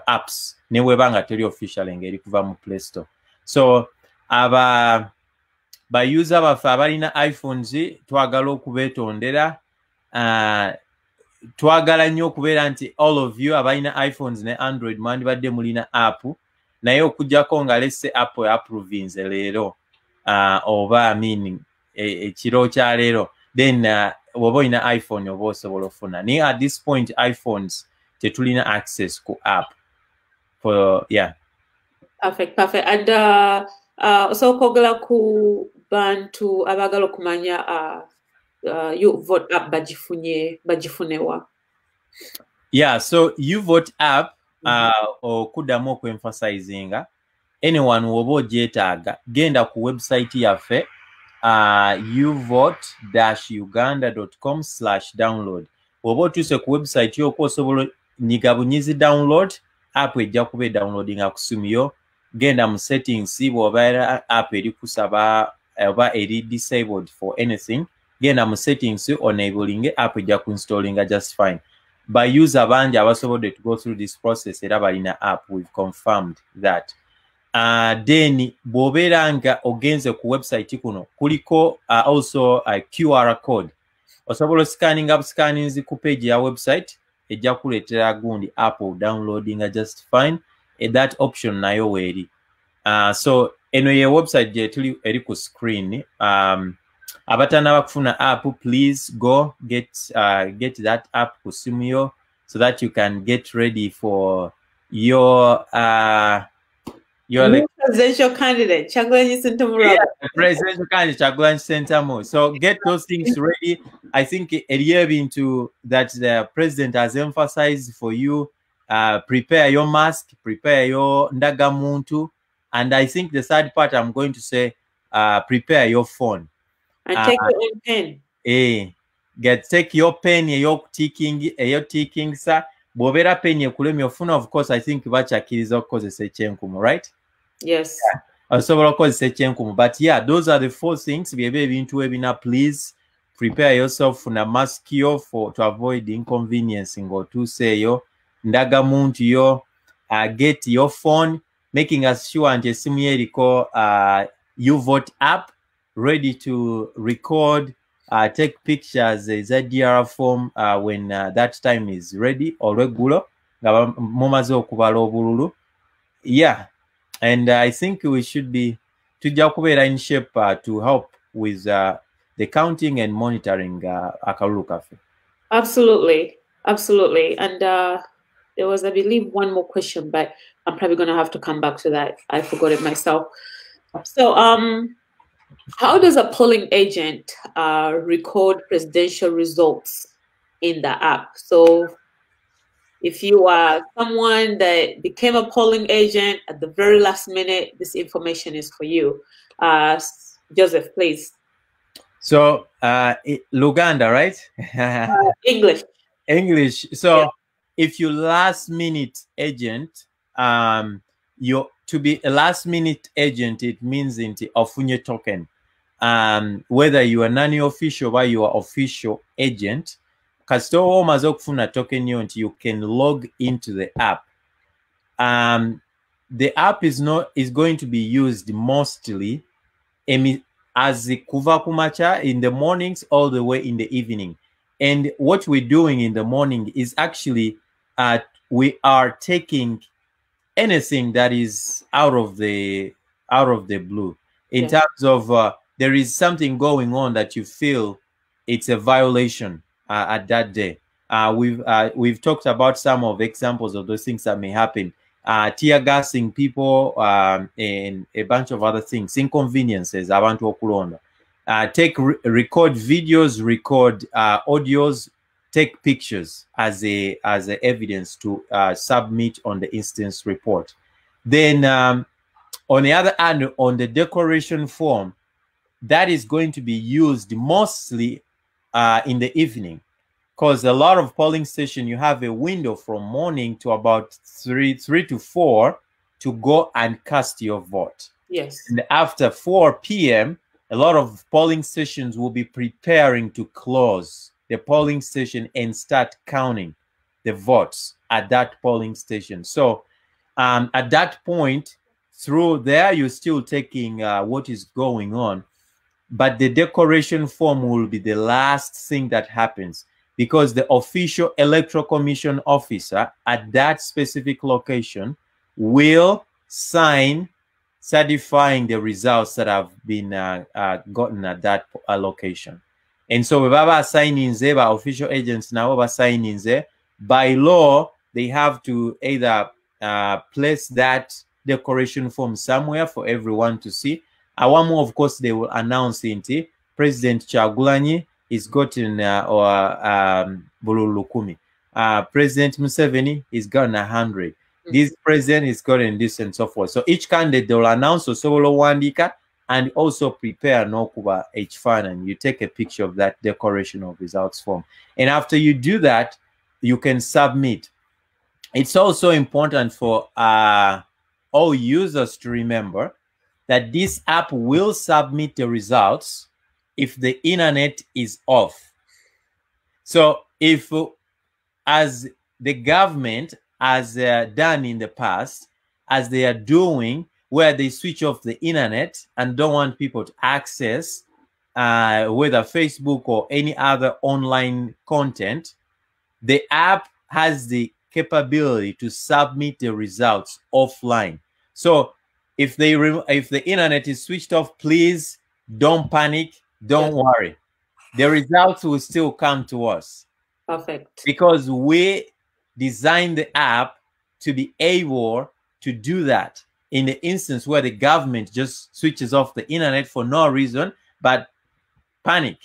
apps ne webanga teri official engeri kuva mu Play Store. So ba user baffe abalina iPhones twagala okubeetondera, twagala nnyo okubeera nti all of you abalina iPhones ne Android mwandibadde mulina app naye okujjako nga lesse Apple approvinze leero oba meaning ekiro kya leero then bw'oba olina iPhone oba osobola ofuna. Naye at this point iPhones tetulina access ku app for Perfect. And so kogala ku bantu abagala okumanya Uvote app bagifunewa. Yeah, so Uvote app okuddamu okwenfasizinga anyone woba ogyetaaga genda ku website yaffe uvote-uganda.com/download. Woba otuuse ku website yokwo osobola nyiga bunyizi download app ejja kuba downloadinga ku simu yo. Genda mu settings bw'obeera app eri kusaba oba eri disabled for anything, genda mu settings enabling app ejja ku installinga just fine. By user bangi abasobodde to go through this process era balina app, we've confirmed that. Then bw'obeera nga ogenze ku website kuno kuliko also a QR code. Osobola scanninga buscanninzi ku page ya website ejja kuleetera gundi app downloadinga just fine. That option nayo weeri. So eno ye website gye tuli eri ku screen. Abatana bakufuna app, please go get that app ku simu yo so that you can get ready for your presidential candidate Kyagulanyi Ssentamu. Presidential candidate Kyagulanyi Ssentamu. So get those things ready. I think into that the president has emphasized for you. Prepare your mask, prepare your ndagamuntu, and I think the third part I'm going to say, prepare your phone. And take your own pen. Take your pen, your ticking, sir. Bobera pen your phone, of course, I think bachakkiriza okukozesa ekyenkumu, right? Yes. Osobola okukozesa ekyenkumu. But yeah, those are the four things. Byebe ebintu ebina, please prepare yourself na mask yo to avoid inconvenience ng'otuuse yo. Ndagamuntu yo, get your phone, making us sure nti esimu ye eriko Uvote app ready to record, take pictures ZDR form when that time is ready or regular. Mumaze okubala obululu. Yeah, and I think we should be tujja kubeera in shape to help with the counting and monitoring akalulu kaffe. Absolutely. And there was, I believe, one more question, but I'm probably going to have to come back to that. I forgot it myself. So how does a polling agent record presidential results in the app? So If you are someone that became a polling agent at the very last minute, this information is for you. Joseph, please. So, Luganda, right? English. English. So, if you last minute agent, you to be a last minute agent, it means into ofunye token. Whether you are non-official or you are official agent, kasito omaze okufuna token yonti, you can log into the app. The app is going to be used mostly as kuva kumacha in the mornings all the way in the evening. And what we're doing in the morning is actually we are taking anything that is out of the blue in terms of there is something going on that you feel it's a violation at that day. We've talked about some of examples of those things that may happen. Tear gassing people and a bunch of other things, inconveniences. Abantu okulonda. Record videos, record audios, take pictures as a evidence to submit on the instance report. Then on the other hand, on the declaration form, that is going to be used mostly in the evening, because a lot of polling stations, you have a window from morning to about 3 to 4 to go and cast your vote. Yes. And after 4 p.m., a lot of polling stations will be preparing to close the polling station and start counting the votes at that polling station. So at that point, through there, you're still taking what is going on, but the declaration form will be the last thing that happens, because the official Electoral Commission officer at that specific location will sign certifying the results that have been gotten at that location. And so baba signing there, by official agents now baba signing there, by law, they have to either place that declaration form somewhere for everyone to see. One more, of course, they will announce it. President Chagulanyi is gotten Bululukumi. President Museveni is gotten 100. This president is gotten this and so forth. So each candidate, they will announce Osobolo Wandika and also prepare Nokuba H-Fan, and you take a picture of that declaration of results form. And after you do that, you can submit. It's also important for all users to remember that this app will submit the results if the internet is off. So if, as the government has done in the past, as they are doing, where they switch off the internet and don't want people to access whether Facebook or any other online content, the app has the capability to submit the results offline. So if the internet is switched off, please don't panic, don't worry. The results will still come to us. Perfect. Because we designed the app to be able to do that in the instance where the government just switches off the internet for no reason but panic.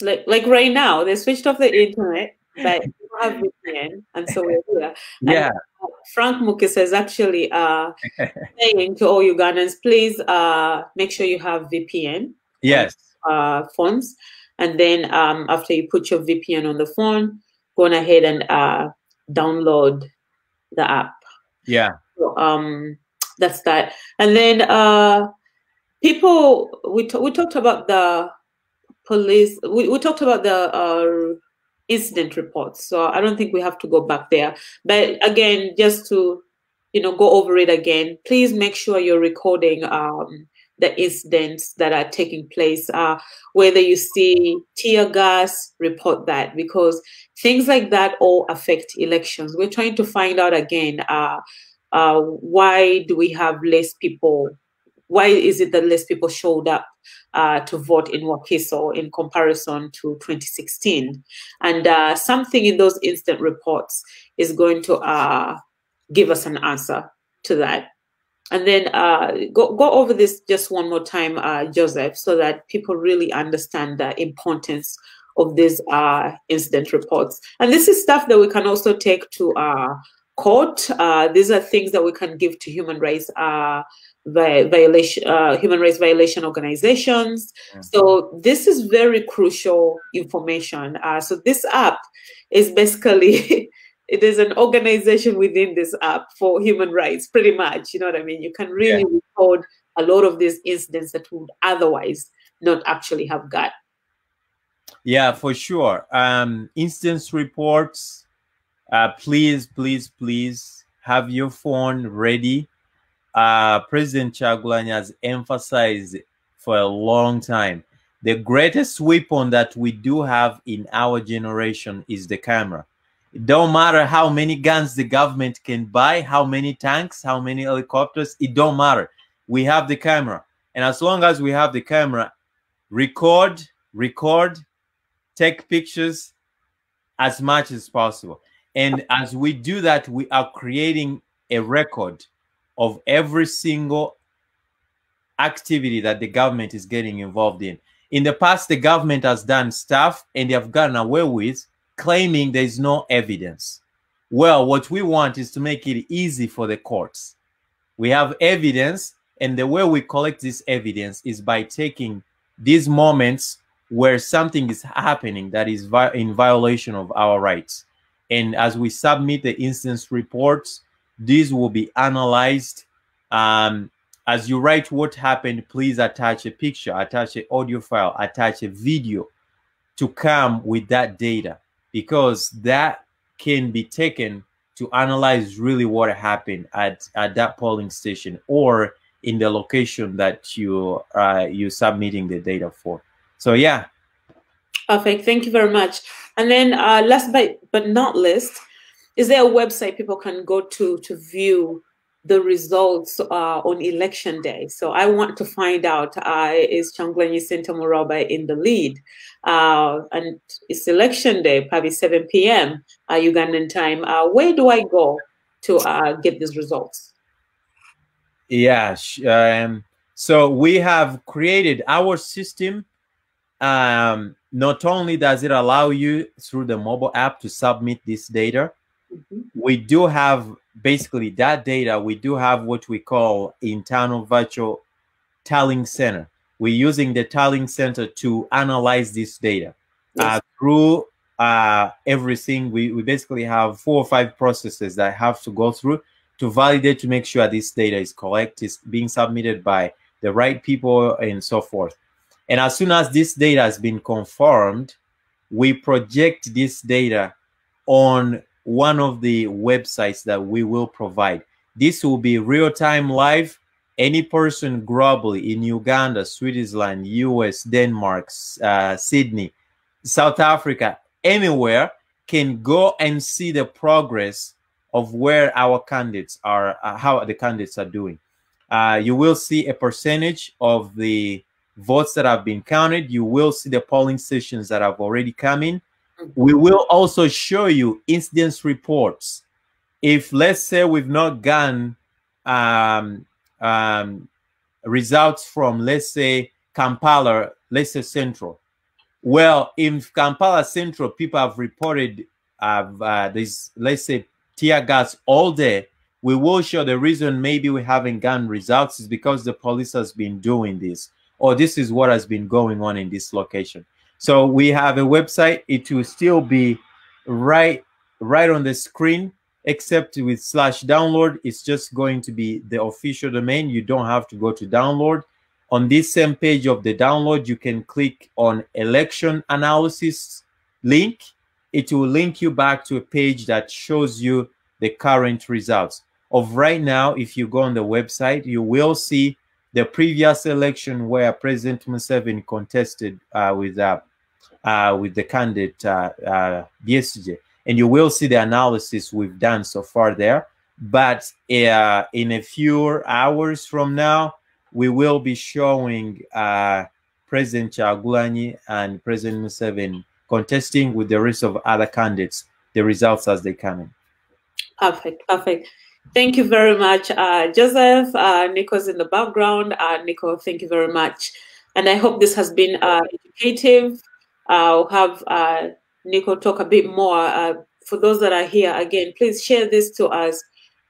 Like right now, they switched off the internet, but we have VPN, and so we're here. Yeah. And Frank Mukis is actually saying to all Ugandans, please make sure you have VPN. Yes. Phones, and then after you put your VPN on the phone, go on ahead and download the app. Yeah. So, that's that. And then people, we talked about the police. We talked about the incident reports. So I don't think we have to go back there. But again, just to go over it again, please make sure you're recording the incidents that are taking place. Whether you see tear gas, report that, because things like that all affect elections. We're trying to find out again, why do we have less people? Why is it that less people showed up to vote in Wakiso in comparison to 2016? And something in those incident reports is going to give us an answer to that. And then go over this just one more time, Joseph, so that people really understand the importance of these incident reports. And this is stuff that we can also take to court. These are things that we can give to human rights violation organizations. So this is very crucial information. So this app is basically it is an organization within this app for human rights, pretty much. You know what I mean? You can really record a lot of these incidents that would otherwise not actually have got. Yeah, for sure. Instance reports, please have your phone ready. President Kyagulanyi has emphasized for a long time, the greatest weapon that we do have in our generation is the camera. It don't matter how many guns the government can buy, how many tanks, how many helicopters, it don't matter. We have the camera. And as long as we have the camera, record, take pictures as much as possible. And as we do that, we are creating a record of every single activity that the government is getting involved in. In the past, the government has done stuff and they have gotten away with claiming there is no evidence. Well, what we want is to make it easy for the courts. We have evidence, and the way we collect this evidence is by taking these moments where something is happening that is in violation of our rights. And as we submit the instance reports, these will be analyzed. As you write what happened, please attach a picture, attach an audio file, attach a video to come with that data, because that can be taken to analyze really what happened at that polling station or in the location that you're submitting the data for. So yeah. Perfect. Thank you very much. And then last but not least, is there a website people can go to view the results on election day? So I want to find out, is Kyagulanyi Ssentamu in the lead? And it's election day, probably 7 p.m. Ugandan time. Where do I go to get these results? Yeah, so we have created our system. Not only does it allow you through the mobile app to submit this data, we do have basically that data. We do have what we call internal virtual tallying center. We're using the tallying center to analyze this data. Through everything. We basically have 4 or 5 processes that have to go through to validate, to make sure this data is correct, is being submitted by the right people and so forth. And as soon as this data has been confirmed, we project this data on one of the websites that we will provide. This will be real-time live. Any person globally in Uganda, Switzerland, US, Denmark, Sydney, South Africa, anywhere can go and see the progress of where our candidates are, how the candidates are doing. You will see a percentage of the votes that have been counted. You will see the polling stations that have already come in. We will also show you incidence reports. If, let's say, we've not gotten results from, let's say, Kampala, let's say Central. Well, in Kampala Central, people have reported this, let's say, tear gas all day. We will show the reason maybe we haven't gotten results is because the police has been doing this, or this is what has been going on in this location. So we have a website. It will still be right on the screen, except with /download. It's just going to be the official domain. You don't have to go to download. On this same page of the download, you can click on election analysis link. It will link you back to a page that shows you the current results. Of right now, if you go on the website, you will see the previous election where President Museveni contested with the candidate yesterday, and you will see the analysis we've done so far there. But in a few hours from now, we will be showing President Kyagulanyi and President Museveni contesting with the rest of other candidates, the results as they come in. Perfect, perfect. Thank you very much, Joseph. Nico's in the background. Nico, thank you very much. And I hope this has been educative. I'll have Nico talk a bit more. For those that are here, again, please share this to as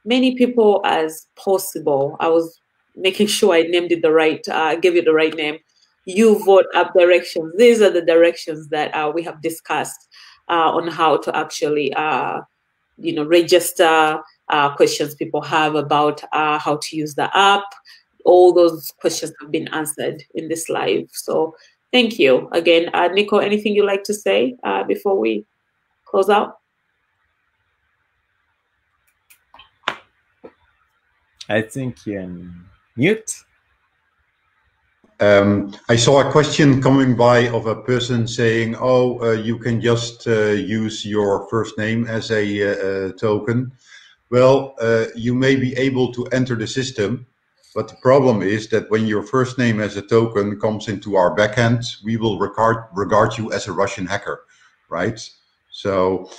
many people as possible. I was making sure I named it the right, gave it the right name. Uvote app directions. These are the directions that we have discussed on how to actually, register questions people have about how to use the app. All those questions have been answered in this live. So thank you again. Nico, anything you'd like to say before we close out? I think you're mute. I saw a question coming by of a person saying, oh, you can just use your first name as a token. Well, you may be able to enter the system, but the problem is that when your first name as a token comes into our backend, we will regard you as a Russian hacker, right? So,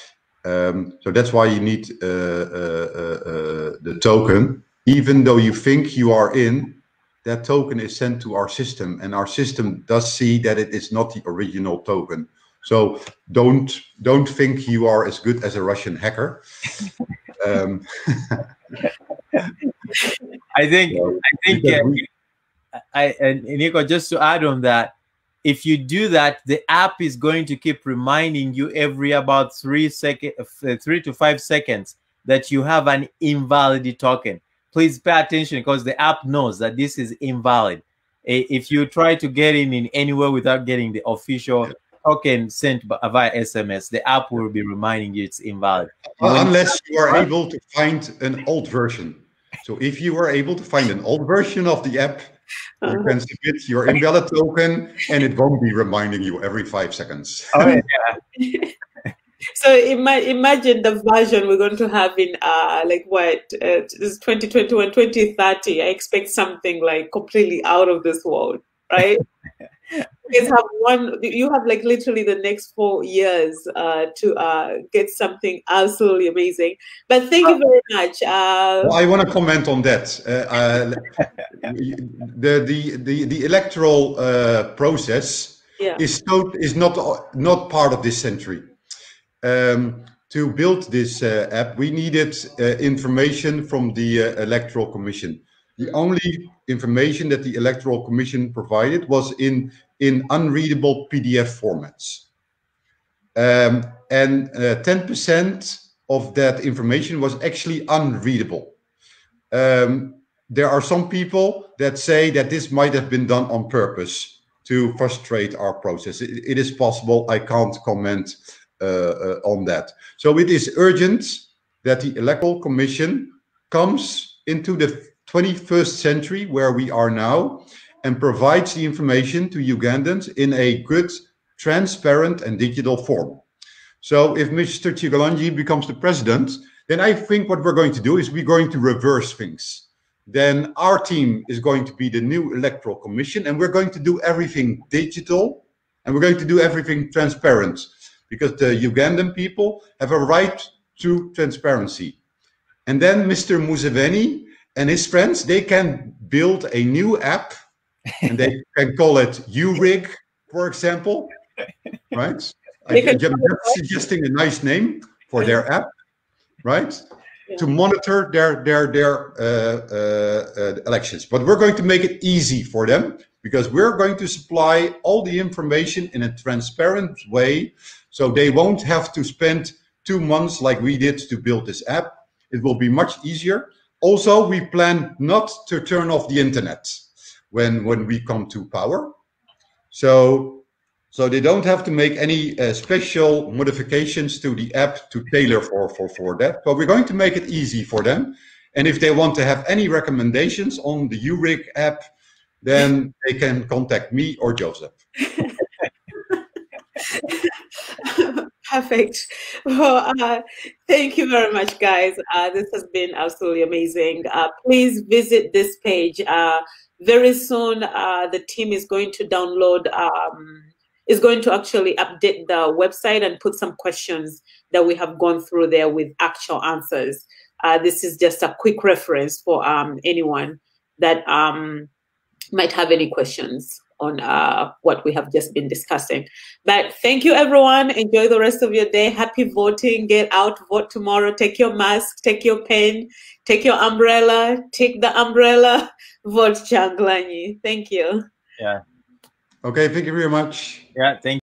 so that's why you need the token. Even though you think you are in, that token is sent to our system, and our system does see that it is not the original token. So don't think you are as good as a Russian hacker. I think Nico, just to add on that, if you do that, the app is going to keep reminding you every about 3 to 5 seconds that you have an invalid token. Please pay attention, because the app knows that this is invalid. If you try to get in anywhere without getting the official token sent via SMS, the app will be reminding you it's invalid. Unless you are able to find an old version. So if you are able to find an old version of the app, you can submit your invalid token, and it won't be reminding you every 5 seconds. Oh, yeah. So imagine the version we're going to have in this is 2021, 2030. I expect something like completely out of this world, right? You have like literally the next 4 years to get something absolutely amazing. But thank you very much. Well, I want to comment on that. The electoral process is not part of this century. To build this app, we needed information from the Electoral Commission. The only information that the Electoral Commission provided was in unreadable PDF formats. And 10% of that information was actually unreadable. There are some people that say that this might have been done on purpose to frustrate our process. It is possible. I can't comment on that. So it is urgent that the Electoral Commission comes into the 21st century where we are now and provides the information to Ugandans in a good, transparent and digital form. So if Mr. Chigalanji becomes the president, then I think what we're going to do is we're going to reverse things. Then our team is going to be the new Electoral Commission, and we're going to do everything digital, and we're going to do everything transparent, because the Ugandan people have a right to transparency. And then Mr. Museveni and his friends, they can build a new app, and they can call it URIG, for example, right? I'm just suggesting a nice name for their app, right? Yeah. To monitor their elections. But we're going to make it easy for them, because we're going to supply all the information in a transparent way, so they won't have to spend 2 months like we did to build this app. It will be much easier. Also, we plan not to turn off the internet when we come to power. So they don't have to make any special modifications to the app to tailor for that. But we're going to make it easy for them. And if they want to have any recommendations on the URIG app, then they can contact me or Joseph. Perfect. Well, thank you very much, guys. This has been absolutely amazing. Please visit this page. Very soon, the team is going to download, is going to actually update the website and put some questions that we have gone through there with actual answers. This is just a quick reference for anyone that might have any questions on what we have just been discussing. But thank you, everyone. Enjoy the rest of your day. Happy voting. Get out, vote tomorrow. Take your mask, take your pen, take your umbrella, take the umbrella, vote Kyagulanyi. Thank you. Yeah. Okay, thank you very much. Yeah, thank